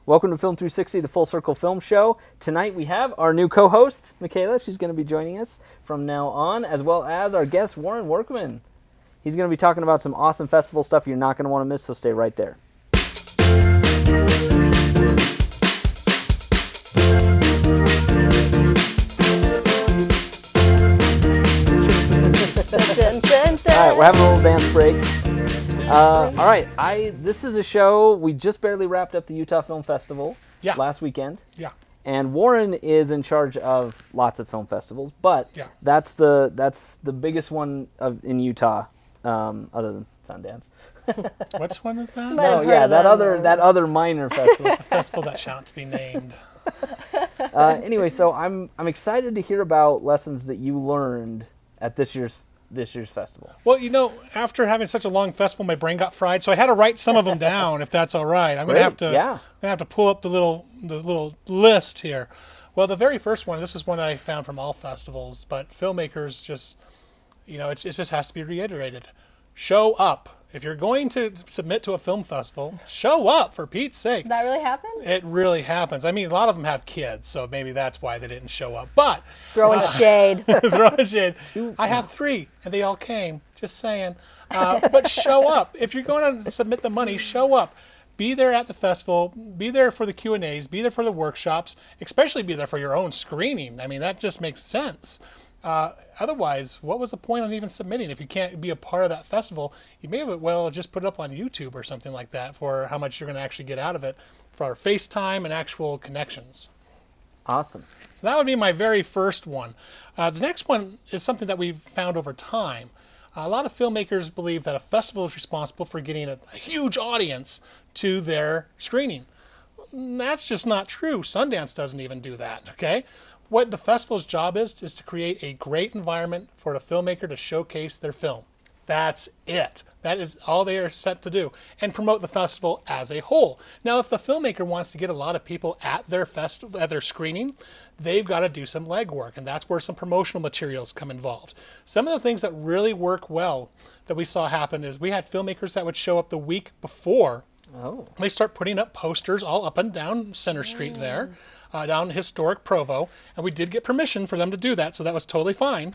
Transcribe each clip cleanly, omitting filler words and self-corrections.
Welcome to Film 360, the Full Circle Film Show. Tonight we have our new co-host, Michaela. She's going to be joining us from now on, as well as our guest, Warren Workman. He's going to be talking about some awesome festival stuff you're not going to want to miss, so stay right there. All right, we're having a little dance break. All right, this is a show, we just barely wrapped up the Utah Film Festival last weekend. Yeah. And Warren is in charge of lots of film festivals, but that's the biggest one in Utah, other than Sundance. Which one is that? No, yeah, that other minor festival. A festival that shan't be named. Anyway, so I'm excited to hear about lessons that you learned at this year's festival. Well, you know, after having such a long festival, my brain got fried, so I had to write some of them down. If that's all right, I'm gonna have to pull up the little list here. Well, the very first one, this is one I found from all festivals, but filmmakers just, you know, it just has to be reiterated. Show up. If you're going to submit to a film festival, show up, for Pete's sake. That really happened? It really happens. I mean, a lot of them have kids, so maybe that's why they didn't show up. But throwing shade. Throwing shade. I have 3, and they all came. Just saying. But show up. If you're going to submit the money, show up. Be there at the festival. Be there for the Q&As. Be there for the workshops. Especially be there for your own screening. I mean, that just makes sense. Otherwise, what was the point of even submitting? If you can't be a part of that festival, you may have well just put it up on YouTube or something like that for how much you're going to actually get out of it for FaceTime and actual connections. Awesome. So that would be my very first one. The next one is something that we've found over time. A lot of filmmakers believe that a festival is responsible for getting a huge audience to their screening. That's just not true. Sundance doesn't even do that, okay? What the festival's job is to create a great environment for the filmmaker to showcase their film. That's it. That is all they are set to do, and promote the festival as a whole. Now, if the filmmaker wants to get a lot of people at their festival, at their screening, they've got to do some legwork, and that's where some promotional materials come involved. Some of the things that really work well that we saw happen is we had filmmakers that would show up the week before. Oh. They start putting up posters all up and down Center Street there. Down historic Provo, and we did get permission for them to do that, so that was totally fine.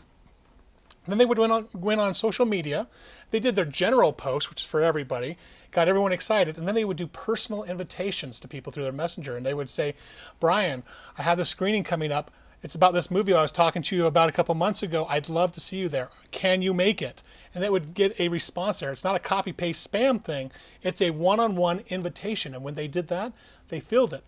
Then they would went on social media. They did their general post, which is for everybody, got everyone excited, and then they would do personal invitations to people through their messenger, and they would say, Brian, I have this screening coming up. It's about this movie I was talking to you about a couple months ago. I'd love to see you there. Can you make it? And they would get a response there. It's not a copy-paste spam thing. It's a one-on-one invitation, and when they did that, they filled it.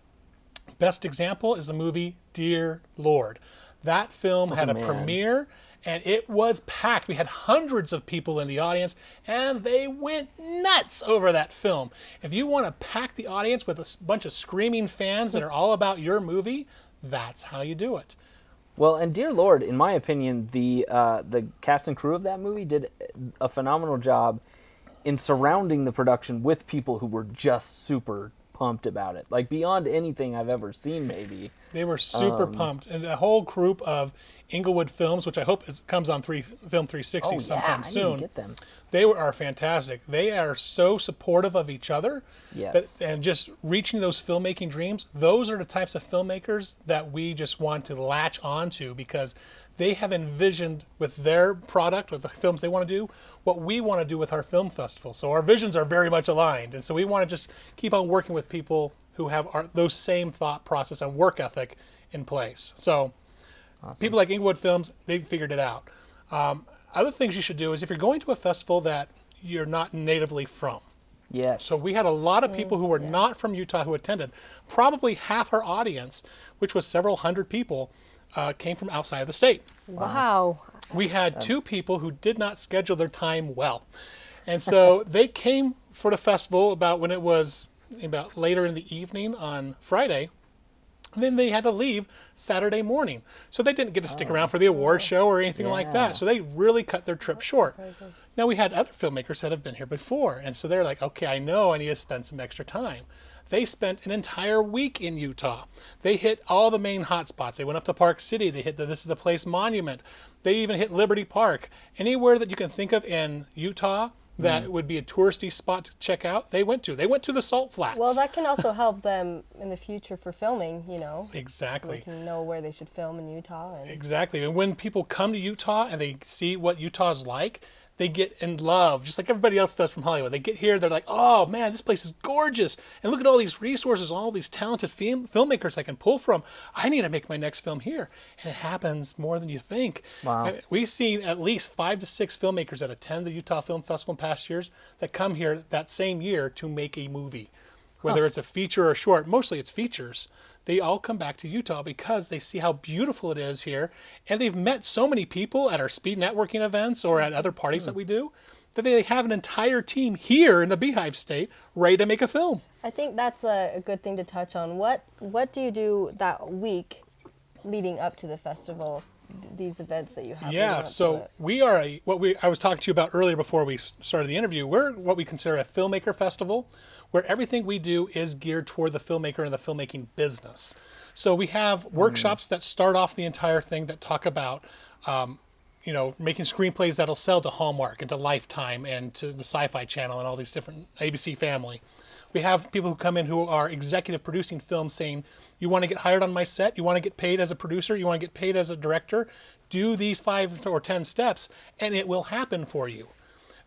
Best example is the movie Dear Lord. That film had a premiere, and it was packed. We had hundreds of people in the audience, and they went nuts over that film. If you want to pack the audience with a bunch of screaming fans that are all about your movie, that's how you do it. Well, and Dear Lord, in my opinion, the cast and crew of that movie did a phenomenal job in surrounding the production with people who were just super pumped about it, like beyond anything I've ever seen. Maybe they were super pumped, and the whole group of Inglewood Films, which I hope comes on Film 360 sometime soon. I need to get them. They are fantastic. They are so supportive of each other, and just reaching those filmmaking dreams. Those are the types of filmmakers that we just want to latch onto, because they have envisioned with their product, with the films they want to do, what we want to do with our film festival. So our visions are very much aligned. And so we want to just keep on working with people who have those same thought process and work ethic in place. So people like Inglewood Films, they've figured it out. Other things you should do is if you're going to a festival that you're not natively from. Yes. So we had a lot of people who were not from Utah who attended. Probably half our audience, which was several hundred people, came from outside of the state. Wow. We had 2 people who did not schedule their time well. And so they came for the festival about when it was about later in the evening on Friday. And then they had to leave Saturday morning. So they didn't get to stick around for the award show or anything like that. So they really cut their trip short. Now we had other filmmakers that have been here before. And so they're like, okay, I know I need to spend some extra time. They spent an entire week in Utah. They hit all the main hotspots. They went up to Park City. They hit the This Is the Place Monument. They even hit Liberty Park. Anywhere that you can think of in Utah, that would be a touristy spot to check out, they went to. They went to the Salt Flats. Well, that can also help them in the future for filming, So Exactly. they can know where they should film in Utah. And Exactly. And when people come to Utah and they see what Utah's like, they get in love, just like everybody else does from Hollywood. They get here, they're like, oh man, this place is gorgeous. And look at all these resources, all these talented filmmakers I can pull from. I need to make my next film here. And it happens more than you think. Wow. And we've seen at least 5 to 6 filmmakers that attend the Utah Film Festival in past years that come here that same year to make a movie. Whether it's a feature or a short, mostly it's features. They all come back to Utah because they see how beautiful it is here. And they've met so many people at our speed networking events or at other parties that we do that they have an entire team here in the Beehive State ready to make a film. I think that's a good thing to touch on. What do you do that week leading up to the festival? These events that you have. Yeah, so we are I was talking to you about earlier before we started the interview. We're what we consider a filmmaker festival, where everything we do is geared toward the filmmaker and the filmmaking business. So we have workshops that start off the entire thing that talk about, making screenplays that'll sell to Hallmark and to Lifetime and to the Sci-Fi Channel and all these different ABC Family. We have people who come in who are executive producing films saying, you want to get hired on my set, you want to get paid as a producer, you want to get paid as a director, do these 5 or 10 steps and it will happen for you.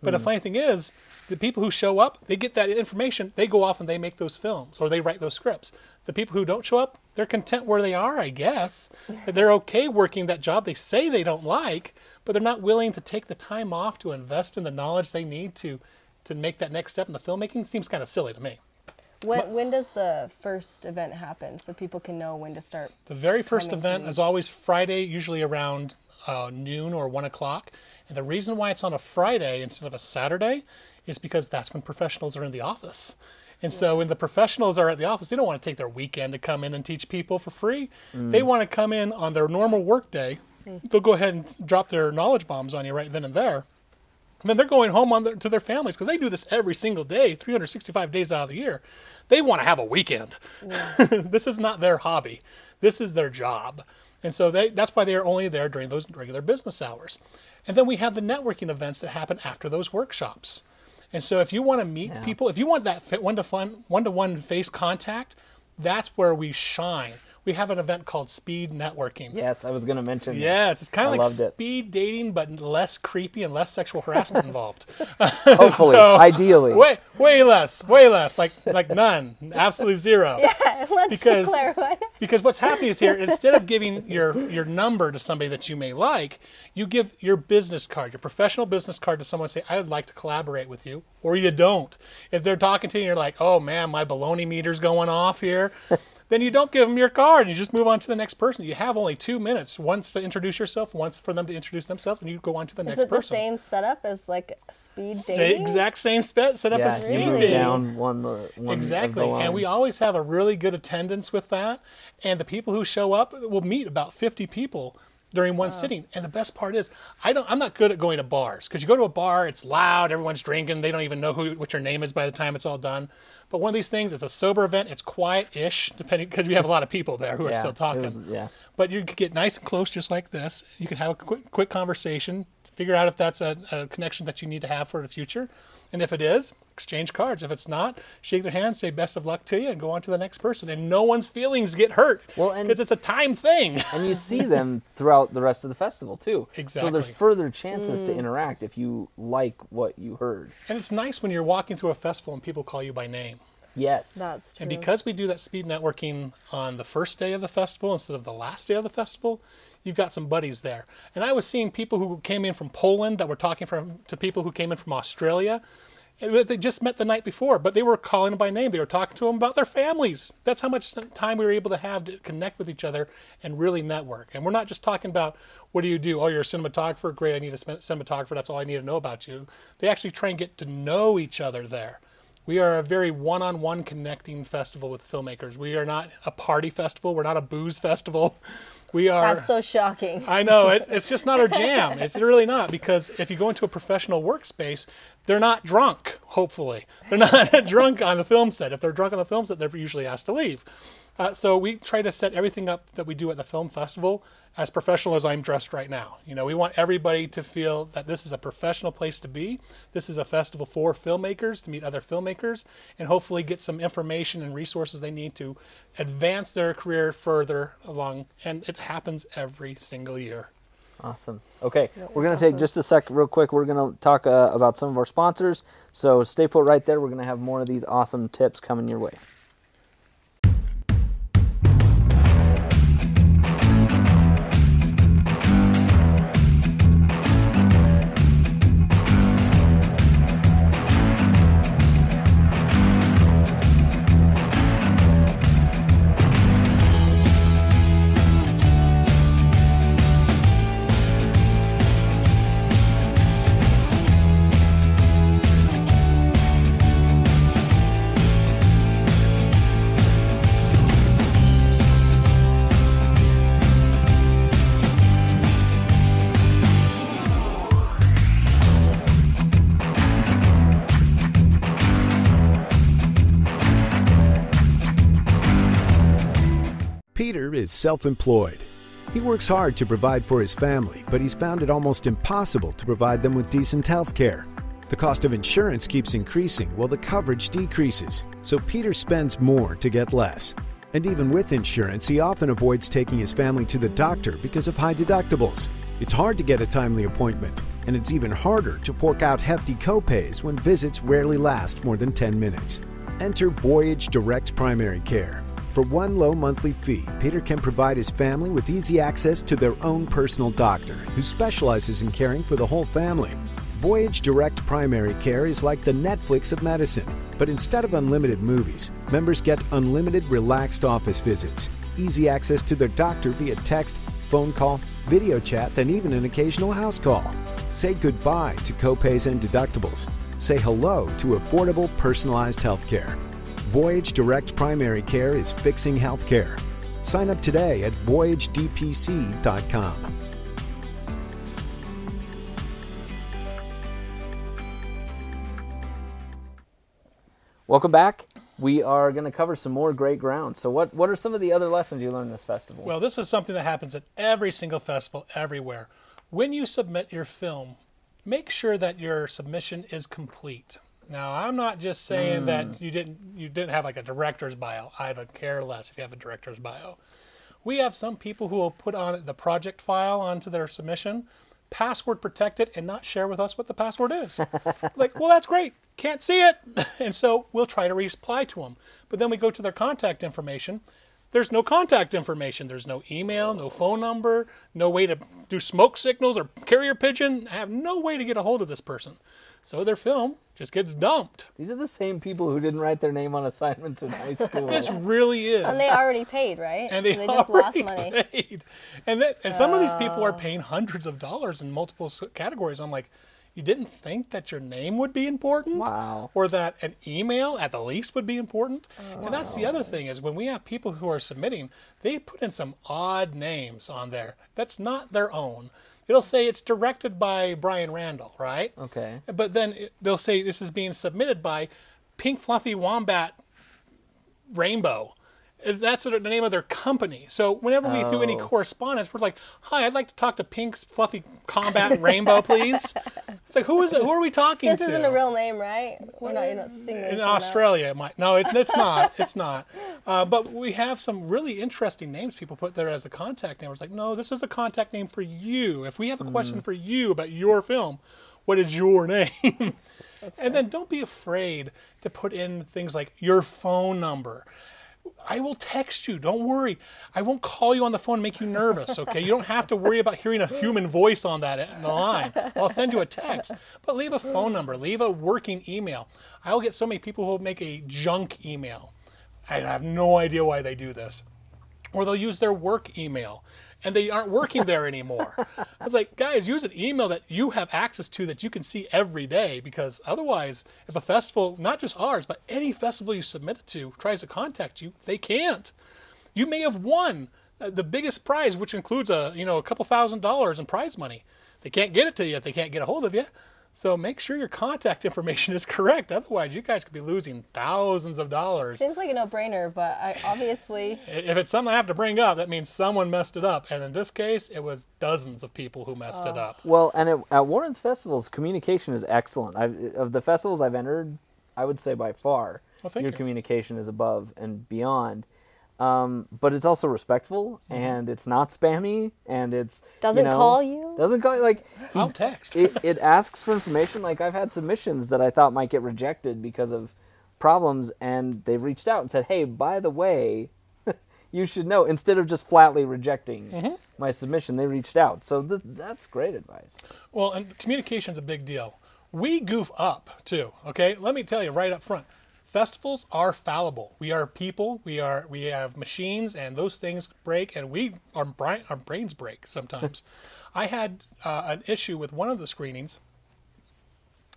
But the funny thing is, the people who show up, they get that information, they go off and they make those films or they write those scripts. The people who don't show up, they're content where they are, I guess. They're okay working that job they say they don't like, but they're not willing to take the time off to invest in the knowledge they need to make that next step in the filmmaking. Seems kind of silly to me. When does the first event happen so people can know when to start? The very first event is always Friday, usually around noon or 1 o'clock. And the reason why it's on a Friday instead of a Saturday is because that's when professionals are in the office. And so when the professionals are at the office, they don't want to take their weekend to come in and teach people for free. They want to come in on their normal work day. They'll go ahead and drop their knowledge bombs on you right then and there. And then they're going home to their families because they do this every single day, 365 days out of the year. They want to have a weekend. Yeah. This is not their hobby. This is their job. And so that's why they are only there during those regular business hours. And then we have the networking events that happen after those workshops. And so if you want to meet people, if you want that one-to-one face contact, that's where we shine. We have an event called Speed Networking. Yes, I was going to mention that. Yes, it's kind of like loved speed dating, but less creepy and less sexual harassment involved. Hopefully, ideally. Way less, like none, absolutely zero. Yeah, let's clarify. Because what's happening is here, instead of giving your number to somebody that you may like, you give your business card, your professional business card to someone and say, I would like to collaborate with you, or you don't. If they're talking to you and you're like, oh man, my baloney meter's going off here, then you don't give them your card and you just move on to the next person. You have only 2 minutes, once to introduce yourself, once for them to introduce themselves, and you go on to the next person. Is it the same setup as like speed dating? Exact same setup as speed you move dating. down one Exactly, of the and we always have a really good attendance with that. And the people who show up will meet about 50 people during one sitting. And the best part is, I'm not good at going to bars because you go to a bar, it's loud, everyone's drinking, they don't even know what your name is by the time it's all done. But one of these things, it's a sober event, it's quiet-ish, depending because we have a lot of people there who are still talking. But you can get nice and close just like this. You can have a quick conversation, figure out if that's a connection that you need to have for the future. And if it is, exchange cards. If it's not, shake their hand, say best of luck to you, and go on to the next person. And no one's feelings get hurt because it's a time thing. And you see them throughout the rest of the festival, too. Exactly. So there's further chances to interact if you like what you heard. And it's nice when you're walking through a festival and people call you by name. Yes. That's true. And because we do that speed networking on the first day of the festival instead of the last day of the festival, you've got some buddies there. And I was seeing people who came in from Poland that were talking to people who came in from Australia. They just met the night before, but they were calling them by name. They were talking to them about their families. That's how much time we were able to have to connect with each other and really network. And we're not just talking about, what do you do? Oh, you're a cinematographer? Great, I need a cinematographer. That's all I need to know about you. They actually try and get to know each other there. We are a very one-on-one connecting festival with filmmakers. We are not a party festival. We're not a booze festival. We are. That's so shocking. I know, it's just not our jam. It's really not, because if you go into a professional workspace, they're not drunk, hopefully. They're not drunk on the film set. If they're drunk on the film set, they're usually asked to leave. So we try to set everything up that we do at the film festival as professional as I'm dressed right now. We want everybody to feel that this is a professional place to be. This is a festival for filmmakers, to meet other filmmakers, and hopefully get some information and resources they need to advance their career further along. And it happens every single year. Awesome. Okay, we're going to take just a sec real quick. We're going to talk about some of our sponsors. So stay put right there. We're going to have more of these awesome tips coming your way. Peter is self-employed. He works hard to provide for his family, but he's found it almost impossible to provide them with decent health care. The cost of insurance keeps increasing while the coverage decreases, so Peter spends more to get less. And even with insurance, he often avoids taking his family to the doctor because of high deductibles. It's hard to get a timely appointment, and it's even harder to fork out hefty copays when visits rarely last more than 10 minutes. Enter Voyage Direct Primary Care. For one low monthly fee, Peter can provide his family with easy access to their own personal doctor, who specializes in caring for the whole family. Voyage Direct Primary Care is like the Netflix of medicine, but instead of unlimited movies, members get unlimited relaxed office visits, easy access to their doctor via text, phone call, video chat, and even an occasional house call. Say goodbye to copays and deductibles. Say hello to affordable, personalized healthcare. Voyage Direct Primary Care is fixing healthcare. Sign up today at voyagedpc.com. Welcome back. We are going to cover some more great ground. So what are some of the other lessons you learned this festival? Well, this is something that happens at every single festival, everywhere. When you submit your film, make sure that your submission is complete. Now, I'm not just saying that you didn't have like a director's bio. I don't care less if you have a director's bio. We have some people who will put on the project file onto their submission, password protect it, and not share with us what the password is. Like, well, that's great. Can't see it. And so we'll try to reply to them. But then we go to their contact information. There's no contact information. There's no email, no phone number, no way to do smoke signals or carrier pigeon. I have no way to get a hold of this person. So their film just gets dumped. These are the same people who didn't write their name on assignments in high school. This really is. And they already paid, right? And they just lost money. paid. And some of these people are paying hundreds of dollars in multiple categories. I'm like, you didn't think that your name would be important? Wow. Or that an email at the least would be important? And that's the other thing is when we have people who are submitting, they put in some odd names on there. That's not their own. It'll say it's directed by Brian Randall, right? Okay. But then they'll say this is being submitted by Pink Fluffy Wombat Rainbow. That's the name of their company. So whenever we do any correspondence, we're like, "Hi, I'd like to talk to Pink Fluffy Combat Rainbow, please." It's like, who is it? Who are we talking to? This isn't a real name, right? You're not singing in Australia, it might. No, it's not. It's not. But we have some really interesting names people put there as a contact name. It's like, no, this is the contact name for you. If we have a question for you about your film, what is your name? And then don't be afraid to put in things like your phone number. I will text you. Don't worry. I won't call you on the phone and make you nervous, okay? You don't have to worry about hearing a human voice on the line. I'll send you a text. But leave a phone number. Leave a working email. I'll get so many people who will make a junk email. I have no idea why they do this. Or they'll use their work email, and they aren't working there anymore. I was like, guys, use an email that you have access to that you can see every day, because otherwise, if a festival, not just ours, but any festival you submit it to tries to contact you, they can't. You may have won the biggest prize, which includes a couple $1,000s in prize money. They can't get it to you if they can't get a hold of you. So make sure your contact information is correct. Otherwise, you guys could be losing thousands of dollars. Seems like a no-brainer, but obviously. If it's something I have to bring up, that means someone messed it up. And in this case, it was dozens of people who messed it up. Well, and at Warren's festivals, communication is excellent. Of the festivals I've entered, I would say by far, Well, thank your you. communication is above and beyond. But it's also respectful, and it's not spammy, and it's Doesn't call you? Doesn't call you. Like, I'll text. it asks for information. Like, I've had submissions that I thought might get rejected because of problems, and they've reached out and said, hey, by the way, you should know. Instead of just flatly rejecting my submission, they reached out. So that's great advice. Well, and communication's a big deal. We goof up too. Okay, let me tell you right up front. Festivals are fallible. We are people. We have machines, and those things break, and our brains break sometimes. I had an issue with one of the screenings.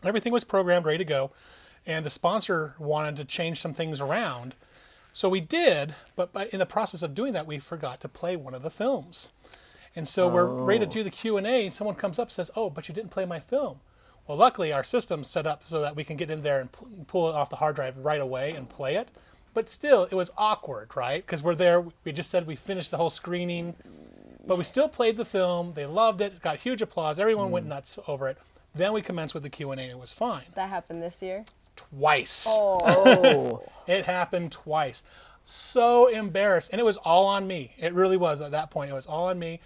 Everything was programmed, ready to go, and the sponsor wanted to change some things around. So we did, but in the process of doing that, we forgot to play one of the films. And so we're ready to do the Q&A, and someone comes up and says, oh, but you didn't play my film. Well, luckily, our system's set up so that we can get in there and pull it off the hard drive right away and play it. But still, it was awkward, right? Because we're there. We just said we finished the whole screening. But we still played the film. They loved it. Got huge applause. Everyone went nuts over it. Then we commenced with the Q&A, and it was fine. That happened this year? Twice. Oh. It happened twice. So embarrassed. And it was all on me. It really was at that point. It was all on me.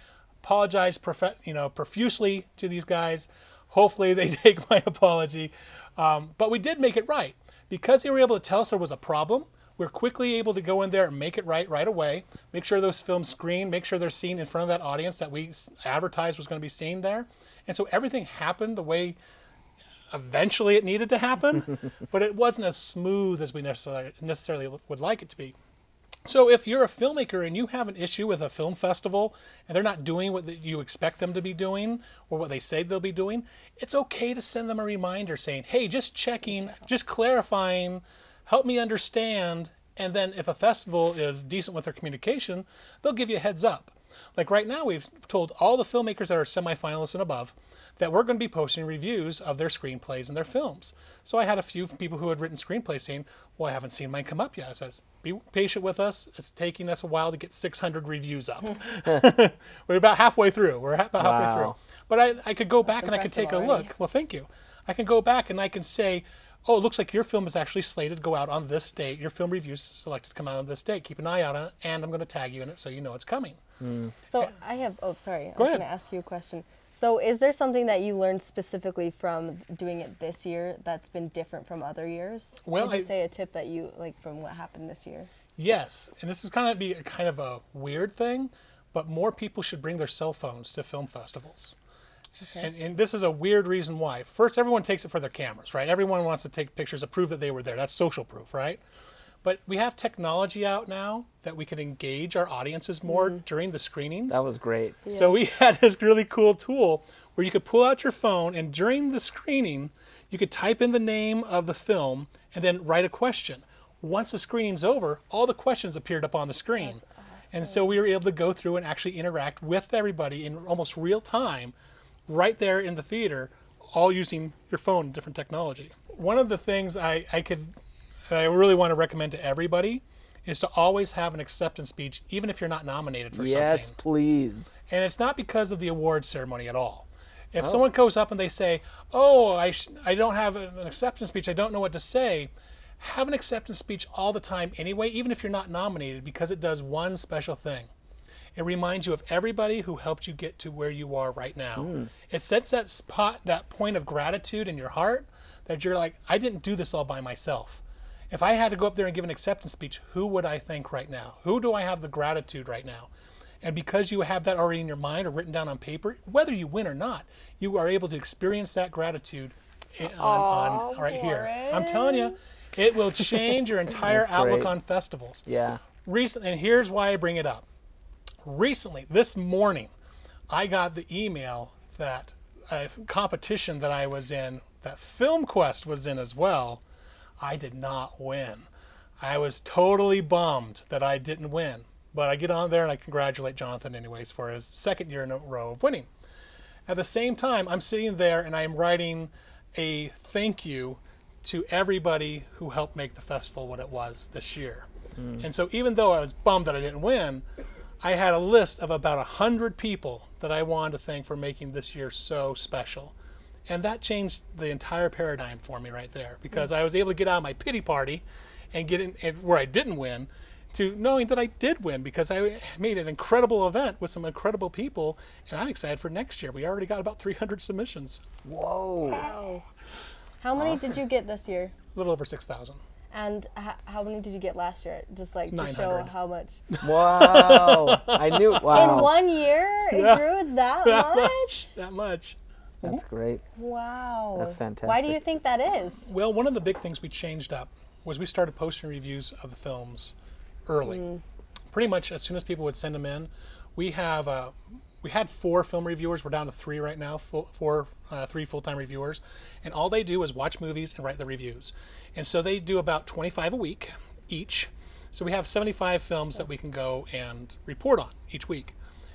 Apologized profusely to these guys. Hopefully they take my apology. But we did make it right. Because they were able to tell us there was a problem, we're quickly able to go in there and make it right away. Make sure those films screen. Make sure they're seen in front of that audience that we advertised was going to be seen there. And so everything happened the way eventually it needed to happen. But it wasn't as smooth as we necessarily would like it to be. So if you're a filmmaker and you have an issue with a film festival and they're not doing what you expect them to be doing or what they say they'll be doing, it's okay to send them a reminder saying, hey, just checking, just clarifying, help me understand. And then if a festival is decent with their communication, they'll give you a heads up. Like right now, we've told all the filmmakers that are semifinalists and above that we're going to be posting reviews of their screenplays and their films. So I had a few people who had written screenplays saying, well, I haven't seen mine come up yet. I says, be patient with us. It's taking us a while to get 600 reviews up. We're about halfway through. We're about halfway through. But I could go back and I could take a look. Well, thank you. I can go back and I can say, oh, it looks like your film is actually slated to go out on this date. Your film review's selected to come out on this date. Keep an eye out on it, and I'm going to tag you in it so you know it's coming. So I have, I was ahead. going to ask you a question. So is there something that you learned specifically from doing it this year that's been different from other years? Well, Would you say a tip that you, like, from what happened this year? Yes, and this is kind of a weird thing, but more people should bring their cell phones to film festivals. Okay. And this is a weird reason why. First, everyone takes it for their cameras, right? Everyone wants to take pictures to prove that they were there. That's social proof, right? But we have technology out now that we can engage our audiences more during the screenings. That was great. Yeah. So we had this really cool tool where you could pull out your phone, and during the screening, you could type in the name of the film and then write a question. Once the screening's over, all the questions appeared up on the screen. That's awesome. And so we were able to go through and actually interact with everybody in almost real time, right there in the theater, all using your phone, different technology. One of the things I really want to recommend to everybody is to always have an acceptance speech, even if you're not nominated for something. Yes, please. And it's not because of the awards ceremony at all. If someone goes up and they say, oh, I don't have an acceptance speech, I don't know what to say, have an acceptance speech all the time anyway, even if you're not nominated, because it does one special thing. It reminds you of everybody who helped you get to where you are right now. It sets that point of gratitude in your heart that you're like, I didn't do this all by myself. If I had to go up there and give an acceptance speech, who would I thank right now? Who do I have the gratitude right now? And because you have that already in your mind or written down on paper, whether you win or not, you are able to experience that gratitude on right here. I'm telling you, it will change your entire outlook on festivals. Yeah. And here's why I bring it up. Recently, this morning, I got the email that a competition that I was in, that FilmQuest was in as well, I did not win. I was totally bummed that I didn't win. But I get on there and I congratulate Jonathan anyways for his second year in a row of winning. At the same time, I'm sitting there and I'm writing a thank you to everybody who helped make the festival what it was this year. And so even though I was bummed that I didn't win, I had a list of about 100 people that I wanted to thank for making this year so special. And that changed the entire paradigm for me right there, because I was able to get out of my pity party and get in where I didn't win to knowing that I did win, because I made an incredible event with some incredible people, and I'm excited for next year. We already got about 300 submissions. Whoa. Wow. How many did you get this year? A little over 6,000. And how many did you get last year? Just like to show 900. how much. Wow. I knew. Wow. In 1 year, it grew that much? That much. That's great. Wow. That's fantastic. Why do you think that is? Well, one of the big things we changed up was we started posting reviews of the films early. Pretty much as soon as people would send them in. We had 4 film reviewers. We're down to 3 right now, 3 full-time reviewers. And all they do is watch movies and write the reviews. And so they do about 25 a week each. So we have 75 films that we can go and report on each week.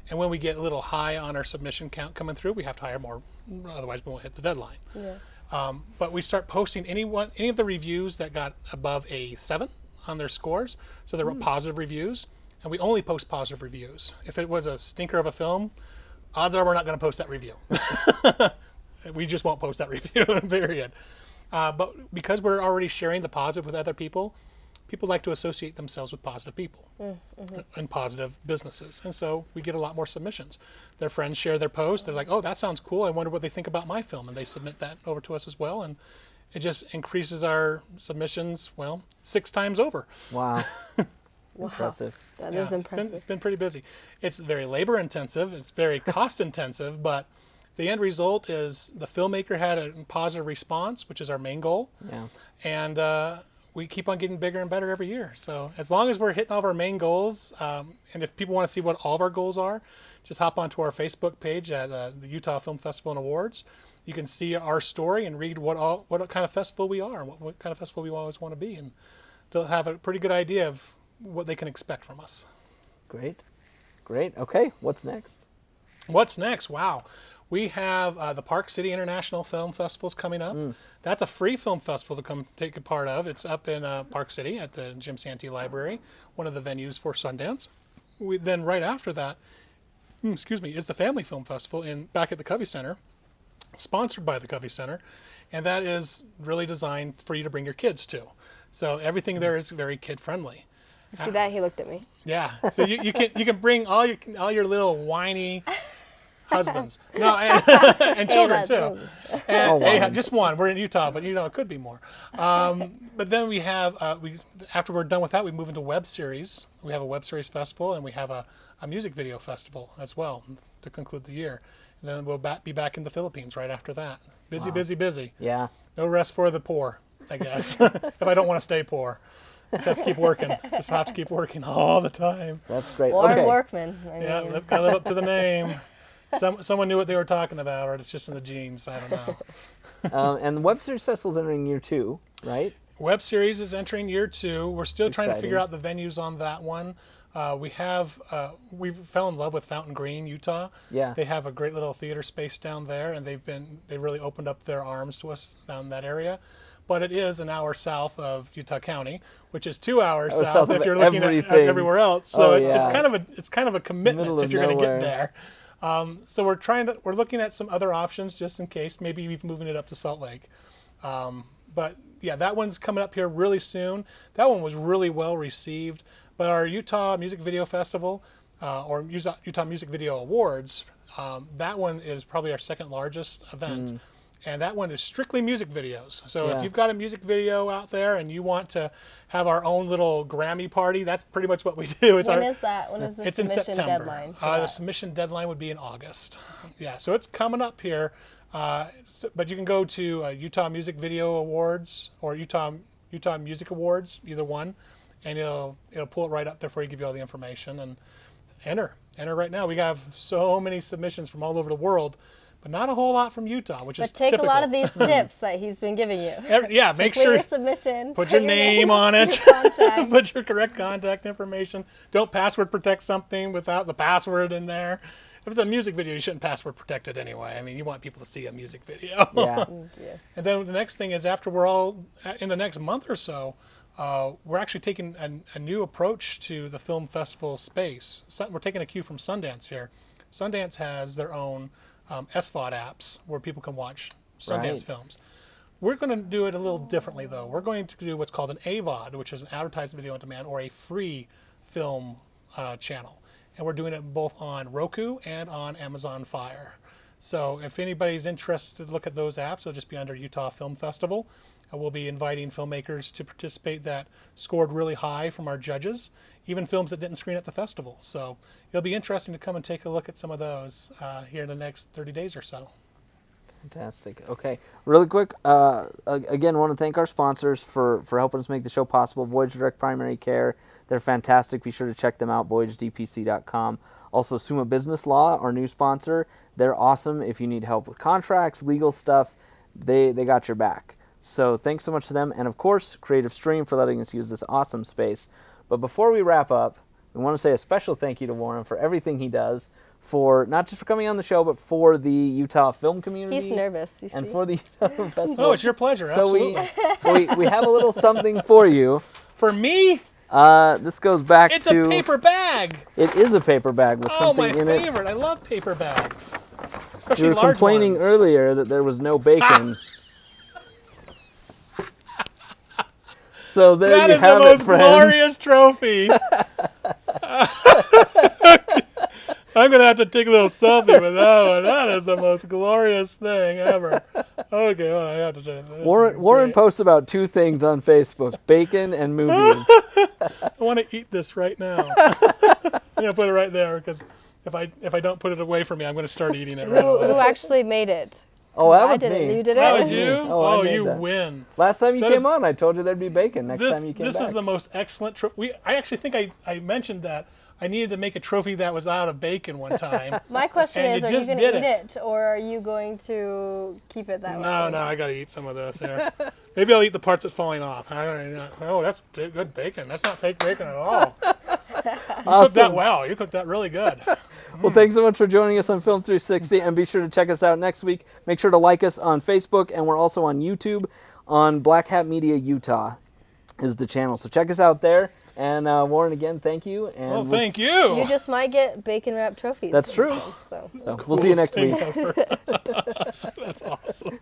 And when we get a little high on our submission count coming through, we have to hire more, otherwise we won't hit the deadline. Yeah. But we start posting any of the reviews that got above a 7 on their scores. So they were positive reviews. And we only post positive reviews. If it was a stinker of a film, odds are we're not going to post that review. We just won't post that review, period. But because we're already sharing the positive with other people, people like to associate themselves with positive people and positive businesses. And so we get a lot more submissions. Their friends share their post. They're like, oh, that sounds cool. I wonder what they think about my film. And they submit that over to us as well. And it just increases our submissions, 6 times over. Wow. Wow. Impressive. That is impressive. It's been pretty busy. It's very labor intensive. It's very cost intensive, but the end result is the filmmaker had a positive response, which is our main goal. Yeah. And we keep on getting bigger and better every year. So as long as we're hitting all of our main goals, and if people want to see what all of our goals are, just hop onto our Facebook page at the Utah Film Festival and Awards. You can see our story and read what kind of festival we are and what kind of festival we always want to be. And they'll have a pretty good idea of what they can expect from us. Great. Okay, what's next? What's next? Wow. We have the Park City International Film Festival's coming up. That's a free film festival to come take a part of. It's up in Park City at the Jim Santee Library, one of the venues for Sundance. Then right after that, is the Family Film Festival back at the Covey Center, sponsored by the Covey Center, and that is really designed for you to bring your kids to. So everything there is very kid-friendly. See that? He looked at me. Yeah, so you can bring all your little whiny husbands, and children too. And, just one. We're in Utah, but it could be more. But then we have after we're done with that, we move into web series. We have a web series festival, and we have a music video festival as well to conclude the year. And then we'll be back in the Philippines right after that. Busy. Yeah. No rest for the poor, I guess. If I don't want to stay poor. Just have to keep working. Just have to keep working all the time. That's great. Or Okay. Workman. Gotta live up to the name. Someone knew what they were talking about, or it's just in the genes. I don't know. And the Web Series Festival's entering year 2, right? Web series is entering year 2. We're still trying to figure Exciting. out the venues on that one. We fell in love with Fountain Green, Utah. Yeah. They have a great little theater space down there, and they really opened up their arms to us down in that area. But it is an hour south of Utah County, which is 2 hours south if you're looking at everywhere else. So it's kind of a commitment if you're going to get there. So we're looking at some other options just in case, maybe even moving it up to Salt Lake. But yeah, that one's coming up here really soon. That one was really well received. But our Utah Music Video Festival, or Utah Music Video Awards, that one is probably our second largest event. And that one is strictly music videos. So if you've got a music video out there and you want to have our own little Grammy party, that's pretty much what we do. When is that? When is the It's in submission September. deadline? The submission deadline would be in August. Yeah, so it's coming up here. But you can go to Utah Music Video Awards or Utah Music Awards, either one, and it'll pull it right up there for you, give you all the information, and enter right now. We have so many submissions from all over the world, but not a whole lot from Utah, which But is take typical. a lot of these tips that he's been giving you. Yeah, make Complete sure your submission. put your name on it. your contact. Put your correct contact information. Don't password protect something without the password in there. If it's a music video, you shouldn't password protect it anyway. I mean, you want people to see a music video. Yeah. Yeah. And then the next thing is after we're all in the next month or so, we're actually taking a new approach to the film festival space. We're taking a cue from Sundance here. Sundance has their own SVOD apps where people can watch Sundance Right. films. We're going to do it a little differently, though. We're going to do what's called an AVOD, which is an advertised video on demand, or a free film channel. And we're doing it both on Roku and on Amazon Fire. So if anybody's interested to look at those apps, it'll just be under Utah Film Festival. We'll be inviting filmmakers to participate that scored really high from our judges, even films that didn't screen at the festival. So it'll be interesting to come and take a look at some of those here in the next 30 days or so. Fantastic. Okay, really quick. Again, want to thank our sponsors for helping us make the show possible. Voyage Direct Primary Care, they're fantastic. Be sure to check them out. VoyageDPC.com. Also, Summa Business Law, our new sponsor. They're awesome. If you need help with contracts, legal stuff, they got your back. So thanks so much to them, and of course, Creative Stream for letting us use this awesome space. But before we wrap up, we want to say a special thank you to Warren for everything he does. For not just for coming on the show, but for the Utah film community. He's nervous, you see. And for the Utah Film Festival. Oh, it's your pleasure. So Absolutely. we have a little something for you. For me, This goes back it's to... a paper bag. It is a paper bag with Oh, my something in it. favorite. I love paper bags, especially You were large complaining ones. earlier that there was no bacon. So there That you is the have it, most friends. glorious trophy. I'm going to have to take a little selfie with that one. That is the most glorious thing ever. Okay, well, I have to try this. Warren posts about two things on Facebook, bacon and movies. I want to eat this right now. I'm going to put it right there because if I don't put it away from me, I'm going to start eating it right Who away. actually made it? Oh, that I was didn't. me. You did it? That was you? Oh, I Oh, made you that. win. Last time you That came is- on, I told you there'd be bacon next This time you came back. is the most excellent trophy. I actually think I mentioned that I needed to make a trophy that was out of bacon one time. My question And is, you are you just going to did eat it. it, or are you going to keep it that way? No, I got to eat some of this here. Maybe I'll eat the parts that's falling off. I don't know. Oh, that's good bacon. That's not fake bacon at all. You cooked that well. You cooked that really good. Well, thanks so much for joining us on Film 360, and be sure to check us out next week. Make sure to like us on Facebook, and we're also on YouTube on Black Hat Media Utah is the channel. So check us out there. And Warren, again, thank you. And Well, thank you. You just might get bacon wrapped trophies. That's true. So. So we'll see you next week. Coolest thing ever. That's awesome.